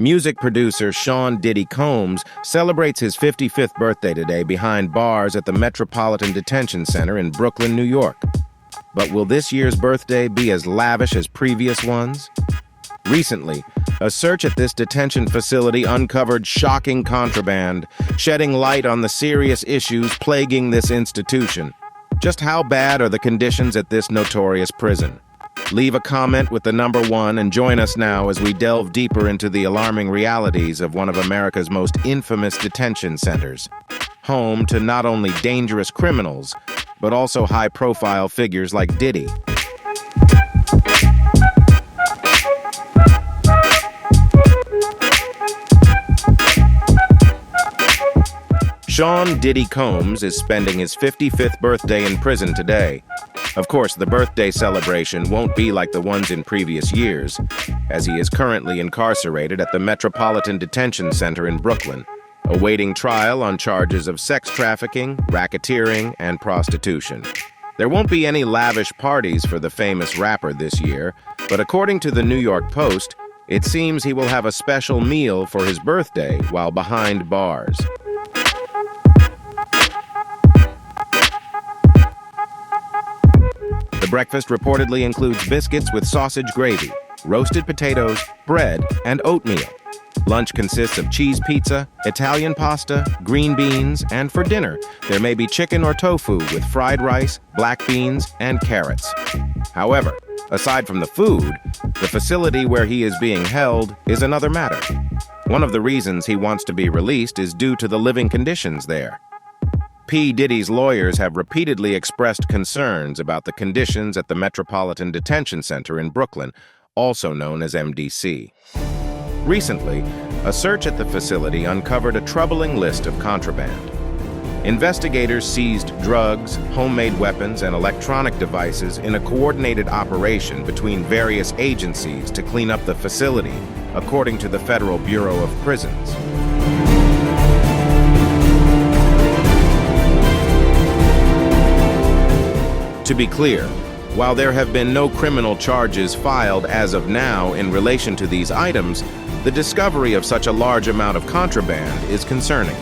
Music producer Sean "Diddy" Combs celebrates his 55th birthday today behind bars at the Metropolitan Detention Center in Brooklyn, New York. But will this year's birthday be as lavish as previous ones? Recently, a search at this detention facility uncovered shocking contraband, shedding light on the serious issues plaguing this institution. Just how bad are the conditions at this notorious prison? Leave a comment with the number 1 and join us now as we delve deeper into the alarming realities of one of America's most infamous detention centers, home to not only dangerous criminals, but also high-profile figures like Diddy. Sean "Diddy" Combs is spending his 55th birthday in prison today. Of course, the birthday celebration won't be like the ones in previous years, as he is currently incarcerated at the Metropolitan Detention Center in Brooklyn, awaiting trial on charges of sex trafficking, racketeering, and prostitution. There won't be any lavish parties for the famous rapper this year, but according to the New York Post, it seems he will have a special meal for his birthday while behind bars. The breakfast reportedly includes biscuits with sausage gravy, roasted potatoes, bread, and oatmeal. Lunch consists of cheese pizza, Italian pasta, green beans, and for dinner, there may be chicken or tofu with fried rice, black beans, and carrots. However, aside from the food, the facility where he is being held is another matter. One of the reasons he wants to be released is due to the living conditions there. P. Diddy's lawyers have repeatedly expressed concerns about the conditions at the Metropolitan Detention Center in Brooklyn, also known as MDC. Recently, a search at the facility uncovered a troubling list of contraband. Investigators seized drugs, homemade weapons, and electronic devices in a coordinated operation between various agencies to clean up the facility, according to the Federal Bureau of Prisons. To be clear, while there have been no criminal charges filed as of now in relation to these items, the discovery of such a large amount of contraband is concerning.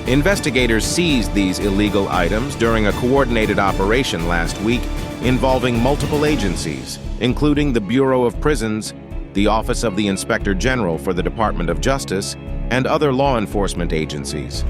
Investigators seized these illegal items during a coordinated operation last week involving multiple agencies, including the Bureau of Prisons, the Office of the Inspector General for the Department of Justice, and other law enforcement agencies.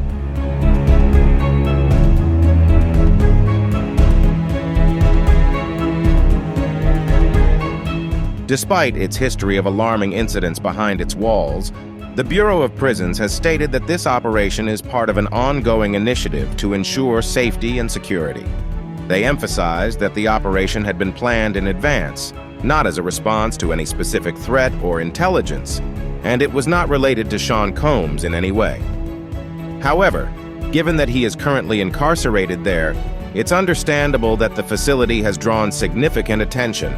Despite its history of alarming incidents behind its walls, the Bureau of Prisons has stated that this operation is part of an ongoing initiative to ensure safety and security. They emphasized that the operation had been planned in advance, not as a response to any specific threat or intelligence, and it was not related to Sean Combs in any way. However, given that he is currently incarcerated there, it's understandable that the facility has drawn significant attention.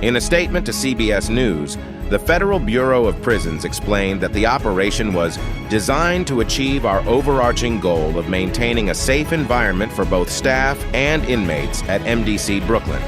In a statement to CBS News, the Federal Bureau of Prisons explained that the operation was designed to achieve our overarching goal of maintaining a safe environment for both staff and inmates at MDC Brooklyn.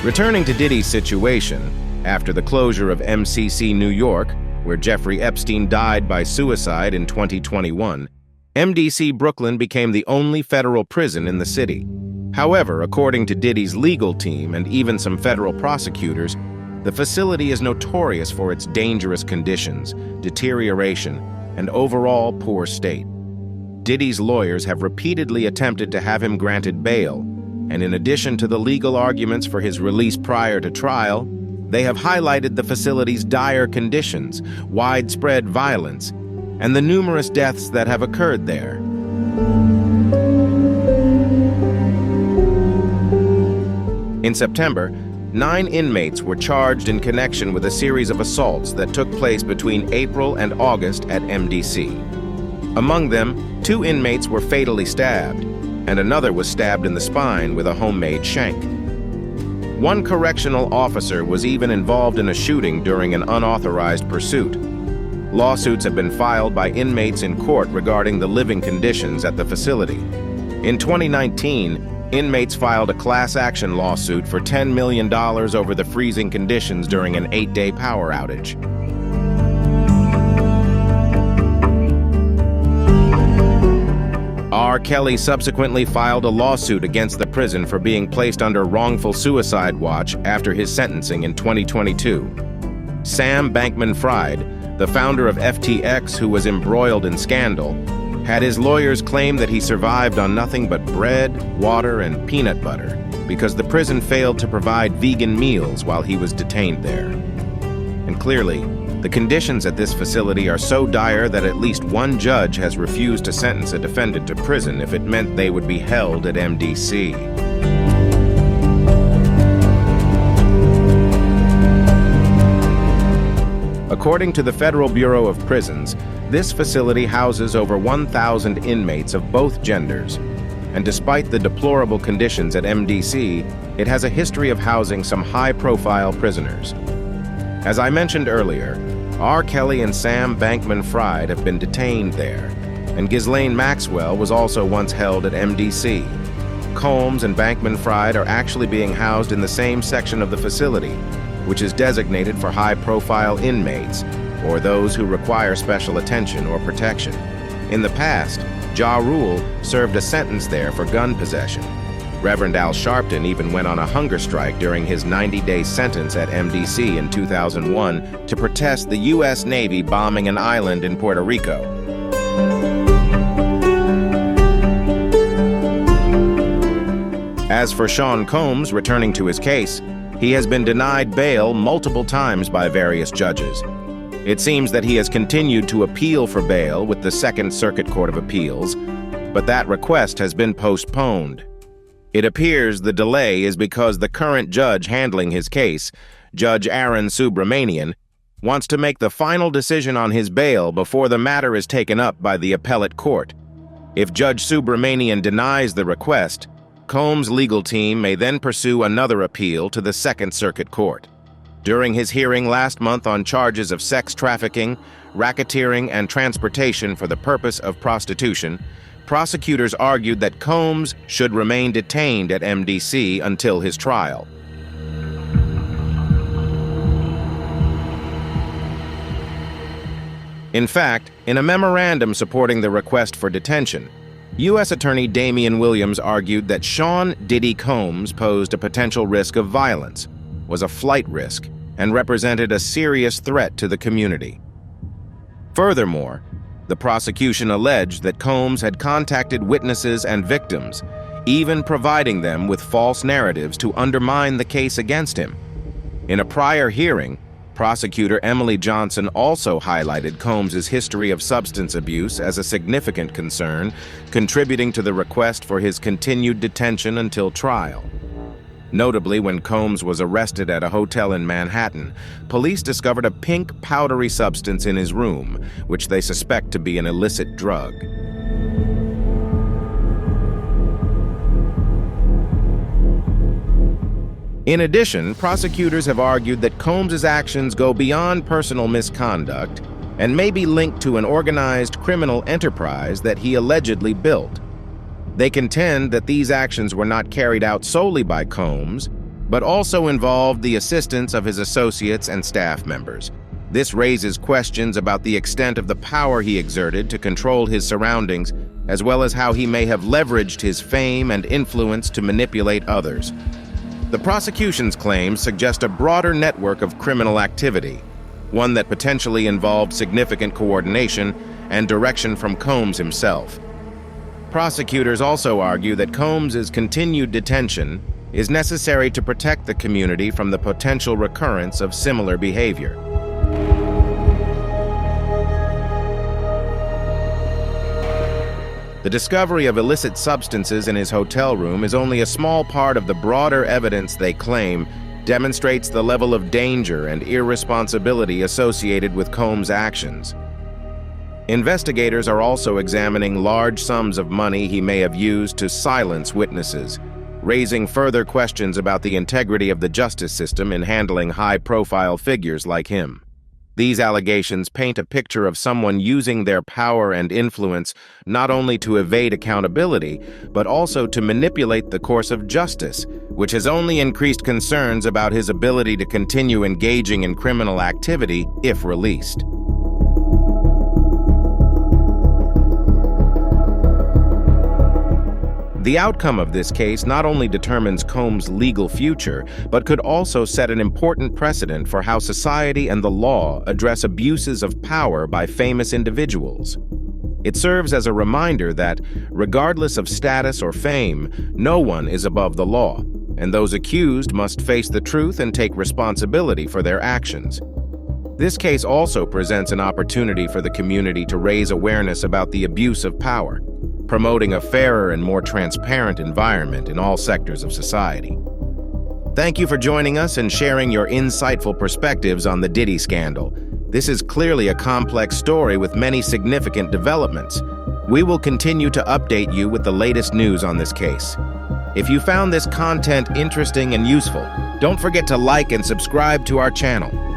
Returning to Diddy's situation, after the closure of MCC New York, where Jeffrey Epstein died by suicide in 2021, MDC Brooklyn became the only federal prison in the city. However, according to Diddy's legal team and even some federal prosecutors, the facility is notorious for its dangerous conditions, deterioration, and overall poor state. Diddy's lawyers have repeatedly attempted to have him granted bail, and in addition to the legal arguments for his release prior to trial, they have highlighted the facility's dire conditions, widespread violence, and the numerous deaths that have occurred there. In September, 9 inmates were charged in connection with a series of assaults that took place between April and August at MDC. Among them, 2 inmates were fatally stabbed, and another was stabbed in the spine with a homemade shank. One correctional officer was even involved in a shooting during an unauthorized pursuit. Lawsuits have been filed by inmates in court regarding the living conditions at the facility. In 2019, Inmates filed a class action lawsuit for $10 million over the freezing conditions during an 8-day power outage. R. Kelly subsequently filed a lawsuit against the prison for being placed under wrongful suicide watch after his sentencing in 2022. Sam Bankman-Fried, the founder of FTX, who was embroiled in scandal, had his lawyers claim that he survived on nothing but bread, water, and peanut butter because the prison failed to provide vegan meals while he was detained there. And clearly, the conditions at this facility are so dire that at least one judge has refused to sentence a defendant to prison if it meant they would be held at MDC. According to the Federal Bureau of Prisons, this facility houses over 1,000 inmates of both genders, and despite the deplorable conditions at MDC, it has a history of housing some high-profile prisoners. As I mentioned earlier, R. Kelly and Sam Bankman-Fried have been detained there, and Ghislaine Maxwell was also once held at MDC. Combs and Bankman-Fried are actually being housed in the same section of the facility, which is designated for high-profile inmates or those who require special attention or protection. In the past, Ja Rule served a sentence there for gun possession. Reverend Al Sharpton even went on a hunger strike during his 90-day sentence at MDC in 2001 to protest the U.S. Navy bombing an island in Puerto Rico. As for Sean Combs returning to his case, he has been denied bail multiple times by various judges. It seems that he has continued to appeal for bail with the Second Circuit Court of Appeals, but that request has been postponed. It appears the delay is because the current judge handling his case, Judge Aaron Subramanian, wants to make the final decision on his bail before the matter is taken up by the appellate court. If Judge Subramanian denies the request, Combs' legal team may then pursue another appeal to the Second Circuit Court. During his hearing last month on charges of sex trafficking, racketeering, and transportation for the purpose of prostitution, prosecutors argued that Combs should remain detained at MDC until his trial. In fact, in a memorandum supporting the request for detention, U.S. Attorney Damian Williams argued that Sean "Diddy" Combs posed a potential risk of violence, was a flight risk, and represented a serious threat to the community. Furthermore, the prosecution alleged that Combs had contacted witnesses and victims, even providing them with false narratives to undermine the case against him. In a prior hearing, prosecutor Emily Johnson also highlighted Combs' history of substance abuse as a significant concern, contributing to the request for his continued detention until trial. Notably, when Combs was arrested at a hotel in Manhattan, police discovered a pink, powdery substance in his room, which they suspect to be an illicit drug. In addition, prosecutors have argued that Combs' actions go beyond personal misconduct and may be linked to an organized criminal enterprise that he allegedly built. They contend that these actions were not carried out solely by Combs, but also involved the assistance of his associates and staff members. This raises questions about the extent of the power he exerted to control his surroundings, as well as how he may have leveraged his fame and influence to manipulate others. The prosecution's claims suggest a broader network of criminal activity, one that potentially involved significant coordination and direction from Combs himself. Prosecutors also argue that Combs' continued detention is necessary to protect the community from the potential recurrence of similar behavior. The discovery of illicit substances in his hotel room is only a small part of the broader evidence they claim demonstrates the level of danger and irresponsibility associated with Combs' actions. Investigators are also examining large sums of money he may have used to silence witnesses, raising further questions about the integrity of the justice system in handling high-profile figures like him. These allegations paint a picture of someone using their power and influence not only to evade accountability, but also to manipulate the course of justice, which has only increased concerns about his ability to continue engaging in criminal activity if released. The outcome of this case not only determines Combs' legal future, but could also set an important precedent for how society and the law address abuses of power by famous individuals. It serves as a reminder that, regardless of status or fame, no one is above the law, and those accused must face the truth and take responsibility for their actions. This case also presents an opportunity for the community to raise awareness about the abuse of power, promoting a fairer and more transparent environment in all sectors of society. Thank you for joining us and sharing your insightful perspectives on the Diddy scandal. This is clearly a complex story with many significant developments. We will continue to update you with the latest news on this case. If you found this content interesting and useful, don't forget to like and subscribe to our channel.